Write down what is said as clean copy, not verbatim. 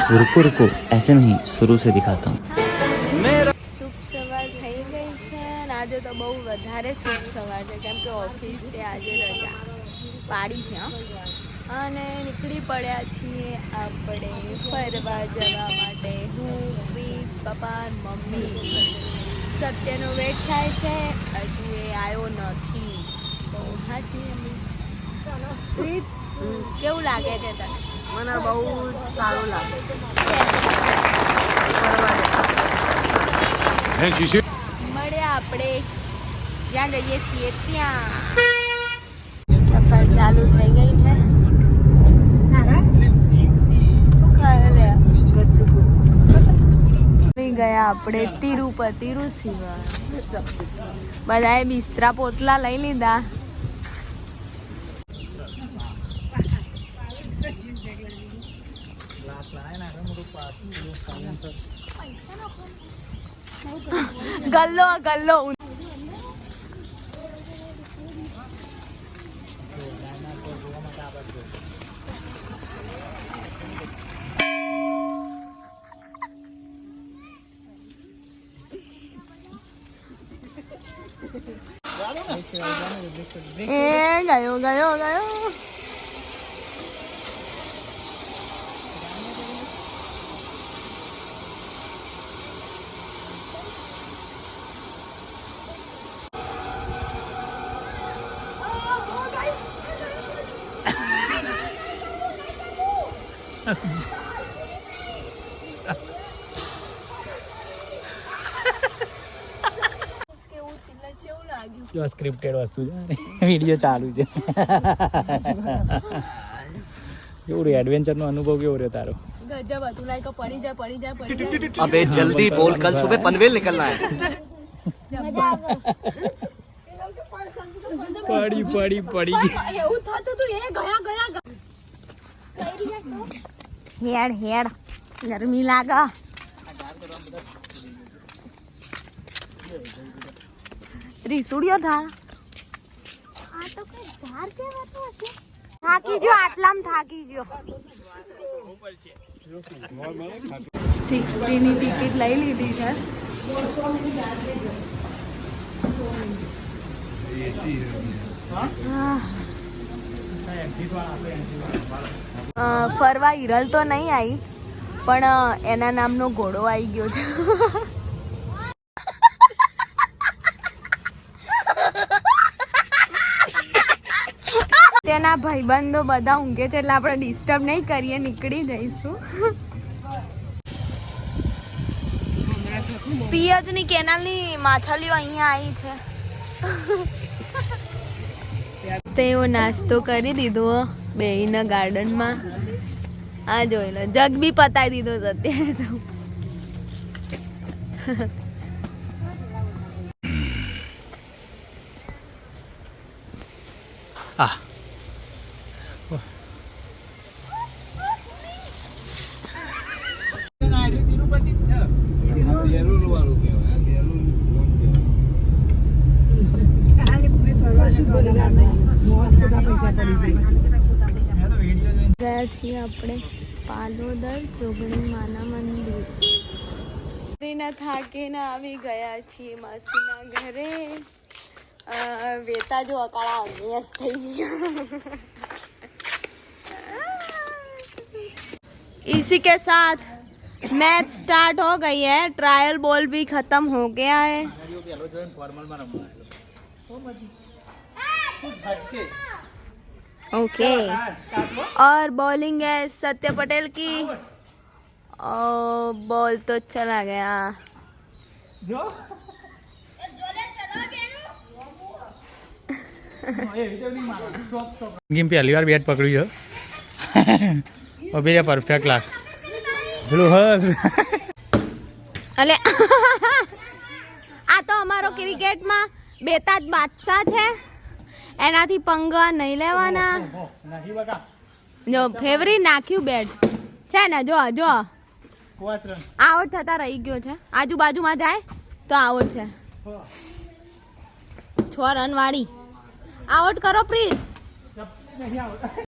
रुको रुको ऐसे नहीं शुरू से दिखाता हूँ। શુભ સવાર થઈ ગઈ છે અને આજે તો બહુ વધારે શુભ સવાર છે કેમ કે ઓફિસે આજે રજા પાડી છે અને નીકળી પડ્યા છીએ આપણે ફરવા જવા માટે હું પ્રીત પપ્પા મમ્મી સત્યનો વેટ થાય છે હજુ એ આવ્યો નથી તો હા છીએ અમે પ્રીત કેવું લાગે છે તને મને બહુ જ સારું લાગે મળ્યા આપણે જ્યાં જઈએ છીએ ત્યાં સફર ચાલુ થઈ ગઈ છે શું ખાય લે ગયા આપણે તિરુપતિ ઋષિવા બધાએ બિસ્તરા પોતલા લઈ લીધા ગલ્લો ગલ્લો એ ગયો ગયો ગયો જો સ્ક્રિપ્ટેડ વસ્તુ છે વિડીયો ચાલુ છે કેવું રહ્યું એડવેન્ચર નો અનુભવ કેવો રહ્યો તારો ગજબ હતું લાઈક પડી જાય अबे जल्दी बोल कल सुबह पनवेल निकलना है પડી એવું થતું હતું એ ગયા હેડ હેડ ગરમી લાગે રીસુડિયો થા આ તો કઈ ધાર કેવાતો હશે થાકી ગયો આટલામાં થાકી ગયો 60 ની ટિકિટ લઈ લીધી છે ફરવા હિરલ તો નહીં આવી પણ એના નામનો ઘોડો આવી ગયો છે તેના ભાઈબંધો બધા ઊંઘે છે એટલે આપણે ડિસ્ટર્બ નહીં કરીએ નીકળી જઈશું પિયતની કેનાલની માછલીઓ અહીંયા આવી છે તેઓ નાસ્તો કરી દીધો બેયના ગાર્ડનમાં આ જોઈ લો જગ બી પતાવી દીધો અત્યારે તો હા ગયા છીએ આપણે પાલોદર જોગણી માના મંદિર થાકીને આવી ગયા છીએ માસીના ઘરે વેતા જો અકાળા મેસ થઈ ગયા इसी के साथ मैच स्टार्ट हो गई है ट्रायल बॉल भी खत्म हो गया है ओके और बॉलिंग है सत्य पटेल की और बॉल तो चला गया जो गेम पहली बार बैट पकड़ी और मेरा परफेक्ट लाग चलो अले आ तो અમારો ક્રિકેટમાં બેતાજ બાદશાહ છે એનાથી પંગા નહીં લેવાના જો ફેવરી નાખ્યું બેટ છે ને જો જો આઉટ થતા રહી ગયો છે આજુબાજુમાં જાય તો આઉટ છે 6 રન વાળી આઉટ કરો પ્રીત